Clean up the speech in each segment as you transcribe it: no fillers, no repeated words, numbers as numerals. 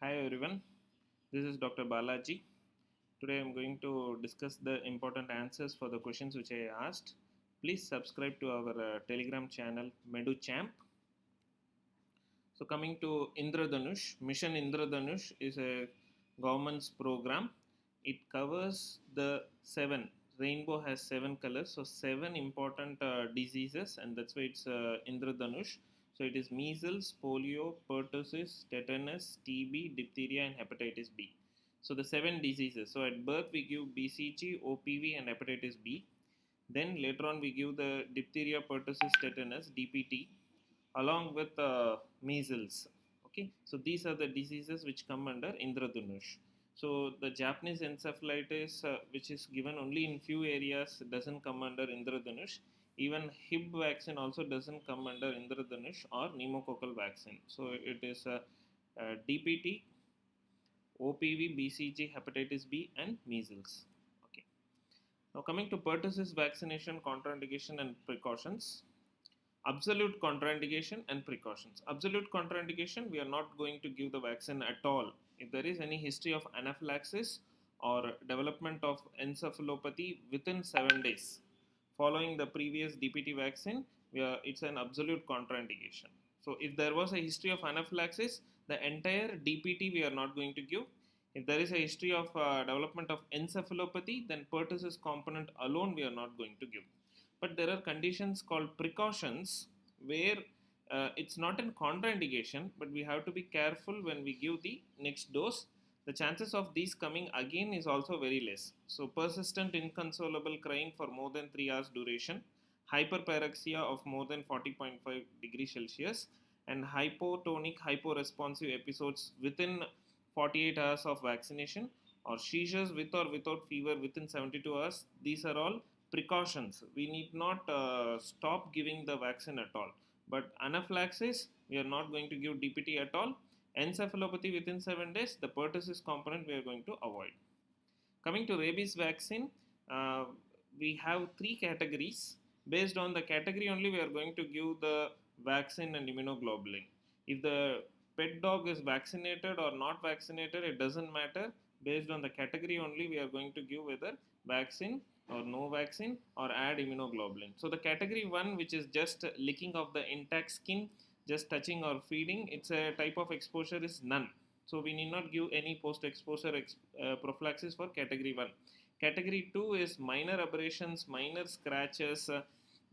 Hi everyone, this is Dr. Balaji. Today I am going to discuss the important answers for the questions which I asked. Please subscribe to our Telegram channel MeduChamp. So coming to Indradhanush, Mission Indradhanush is a government's program. It covers the seven. Rainbow has seven colors, so seven important diseases, and that's why it's Indradhanush. So it is measles, polio, pertussis, tetanus, TB, diphtheria, and hepatitis B. So the seven diseases. So at birth we give BCG, OPV, and hepatitis B. Then later on we give the diphtheria, pertussis, tetanus, DPT, along with measles. Okay, so these are the diseases which come under Indradhanush. So the Japanese encephalitis, which is given only in few areas, doesn't come under Indradhanush. Even Hib vaccine also doesn't come under Indradhanush or pneumococcal vaccine. So it is DPT, OPV, BCG, hepatitis B, and measles. Okay. Now coming to pertussis vaccination contraindication and precautions. Absolute contraindication and precautions. Absolute contraindication, we are not going to give the vaccine at all if there is any history of anaphylaxis or development of encephalopathy within 7 days following the previous DPT vaccine. It's an absolute contraindication. So if there was a history of anaphylaxis, the entire DPT we are not going to give. If there is a history of development of encephalopathy, then pertussis component alone we are not going to give. But there are conditions called precautions where it's not a contraindication, but we have to be careful when we give the next dose. The chances of these coming again is also very less. So persistent inconsolable crying for more than 3 hours duration, hyperpyrexia of more than 40.5 degrees Celsius, and hypotonic hyporesponsive episodes within 48 hours of vaccination, or seizures with or without fever within 72 hours. These are all precautions. We need not stop giving the vaccine at all. But anaphylaxis, we are not going to give DPT at all. Encephalopathy within 7 days, the pertussis component we are going to avoid. Coming to rabies vaccine, uh, we have three categories. Based on the category only, we are going to give the vaccine and immunoglobulin. If the pet dog is vaccinated or not vaccinated, it doesn't matter. Based on the category only, we are going to give whether vaccine or no vaccine or add immunoglobulin. So the category 1, which is just licking of the intact skin, just touching or feeding, it's a type of exposure is none. So we need not give any post-exposure prophylaxis for category 1. Category 2 is minor abrasions, minor scratches,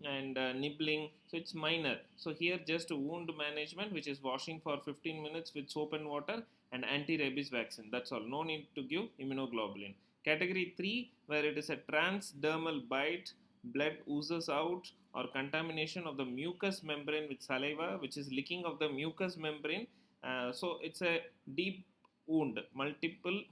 and nibbling. So it's minor. So here just wound management, which is washing for 15 minutes with soap and water, and anti-rabies vaccine. That's all. No need to give immunoglobulin. Category 3, where it is a transdermal bite, blood oozes out, or contamination of the mucous membrane with saliva, which is licking of the mucous membrane. So it's a deep wound, multiple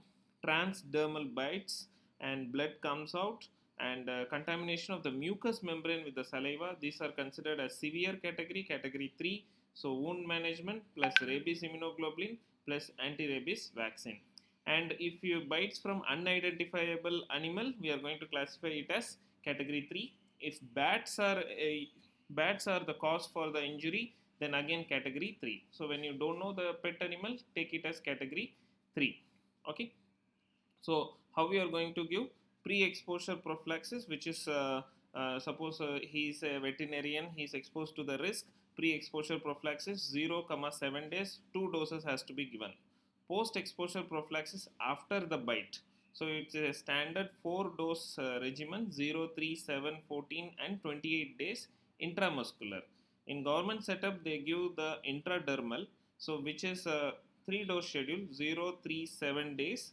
transdermal bites, and blood comes out, and contamination of the mucous membrane with the saliva. These are considered as severe category, category 3. So wound management plus rabies immunoglobulin plus anti-rabies vaccine. And if you bites from unidentifiable animal, we are going to classify it as category 3. If bats are the cause for the injury, then again category 3. So when you don't know the pet animal, take it as category 3. Okay. So how we are going to give pre-exposure prophylaxis, which is suppose he is a veterinarian, he is exposed to the risk. Pre-exposure prophylaxis 0, 7 days, 2 doses has to be given. Post-exposure prophylaxis after the bite. So it's a standard 4 dose regimen, 0, 3, 7, 14, and 28 days intramuscular. In government setup, they give the intradermal, so which is a 3 dose schedule, 0, 3, 7 days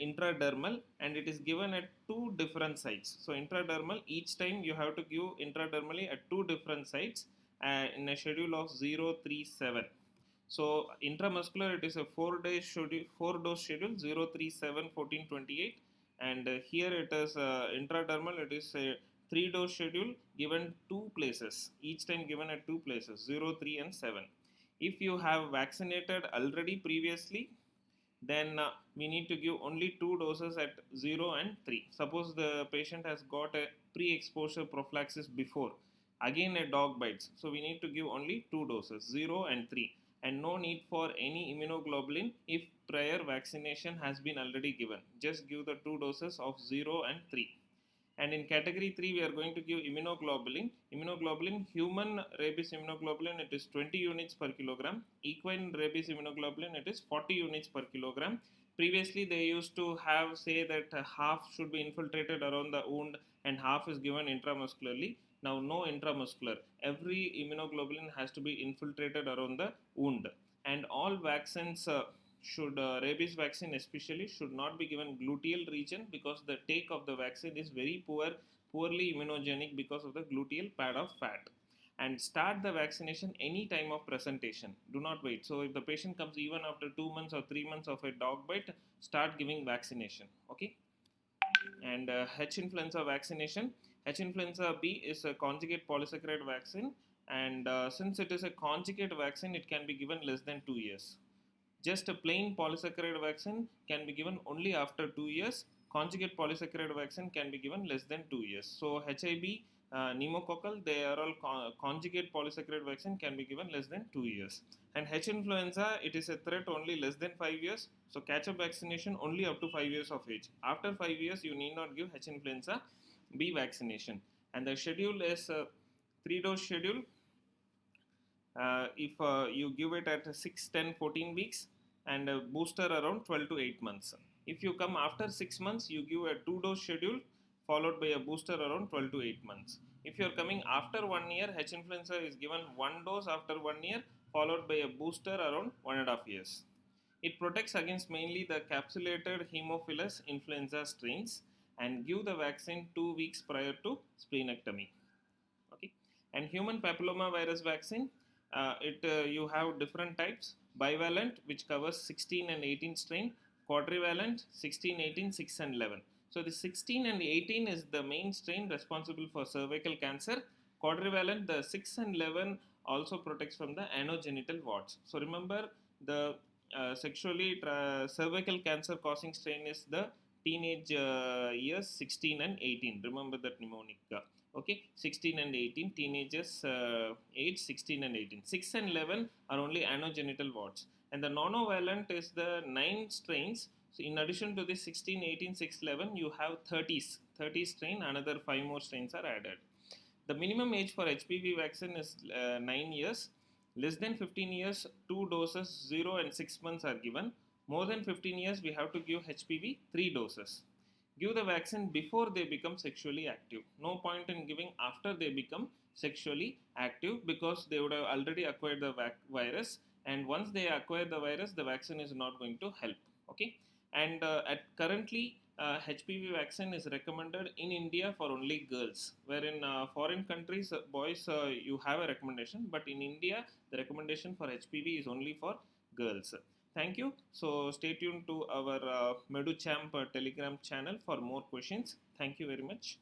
intradermal, and it is given at two different sites. So intradermal, each time you have to give intradermally at two different sites in a schedule of 0, 3, 7. So intramuscular, it is a 4 day schedule, 4 dose schedule, 0, 3, 7, 14, 28. And here it is intradermal, it is a 3 dose schedule given two places, each time given at two places, 0, 3, and 7. If you have vaccinated already previously, then we need to give only 2 doses at 0 and 3. Suppose the patient has got a pre-exposure prophylaxis before, again a dog bites, so we need to give only 2 doses, 0 and 3. and no need for any immunoglobulin if prior vaccination has been already given. Just give the 2 doses of 0 and 3. And in category 3, we are going to give immunoglobulin. Immunoglobulin, human rabies immunoglobulin, it is 20 units per kilogram. Equine rabies immunoglobulin, it is 40 units per kilogram. Previously, they used to have say that half should be infiltrated around the wound and half is given intramuscularly. Now, no intramuscular. Every immunoglobulin has to be infiltrated around the wound. And all vaccines rabies vaccine especially should not be given gluteal region, because the take of the vaccine is very poorly immunogenic because of the gluteal pad of fat. And start the vaccination any time of presentation. Do not wait. So if the patient comes even after 2 months or 3 months of a dog bite, start giving vaccination. Okay. And H influenza vaccination. H influenza B is a conjugate polysaccharide vaccine, and since it is a conjugate vaccine, it can be given less than 2 years. Just a plain polysaccharide vaccine can be given only after 2 years. Conjugate polysaccharide vaccine can be given less than 2 years. So HIB, pneumococcal, they are all conjugate polysaccharide vaccine can be given less than 2 years. And H influenza, it is a threat only less than 5 years. So catch-up vaccination only up to 5 years of age. After 5 years, you need not give H influenza B vaccination. And the schedule is 3-dose schedule. If you give it at 6, 10, 14 weeks, and a booster around 12 to 8 months. If you come after 6 months, you give a 2-dose schedule followed by a booster around 12 to 8 months. If you are coming after 1 year, H influenza is given 1 dose after 1 year followed by a booster around 1.5 years. It protects against mainly the capsulated Haemophilus influenza strains, and give the vaccine 2 weeks prior to splenectomy. Okay. And human papilloma virus vaccine, you have different types. Bivalent, which covers 16 and 18 strain. Quadrivalent, 16, 18, 6 and 11. So the 16 and 18 is the main strain responsible for cervical cancer. Quadrivalent, the 6 and 11 also protects from the anogenital warts. So remember, the cervical cancer causing strain is the teenage years 16 and 18. Remember that mnemonic. Okay, 16 and 18, teenagers age 16 and 18. 6 and 11 are only anogenital warts. And the nonovalent is the 9 strains. So in addition to this 16, 18, 6, 11, you have 30 strain, another 5 more strains are added. The minimum age for HPV vaccine is 9 years. Less than 15 years, 2 doses, 0 and 6 months are given. More than 15 years, we have to give HPV 3 doses. Give the vaccine before they become sexually active. No point in giving after they become sexually active, because they would have already acquired the virus, and once they acquire the virus, the vaccine is not going to help. Okay. And currently HPV vaccine is recommended in India for only girls, where in foreign countries boys you have a recommendation, but in India the recommendation for HPV is only for girls. Thank you. So stay tuned to our MeduChamp Telegram channel for more questions. Thank you very much.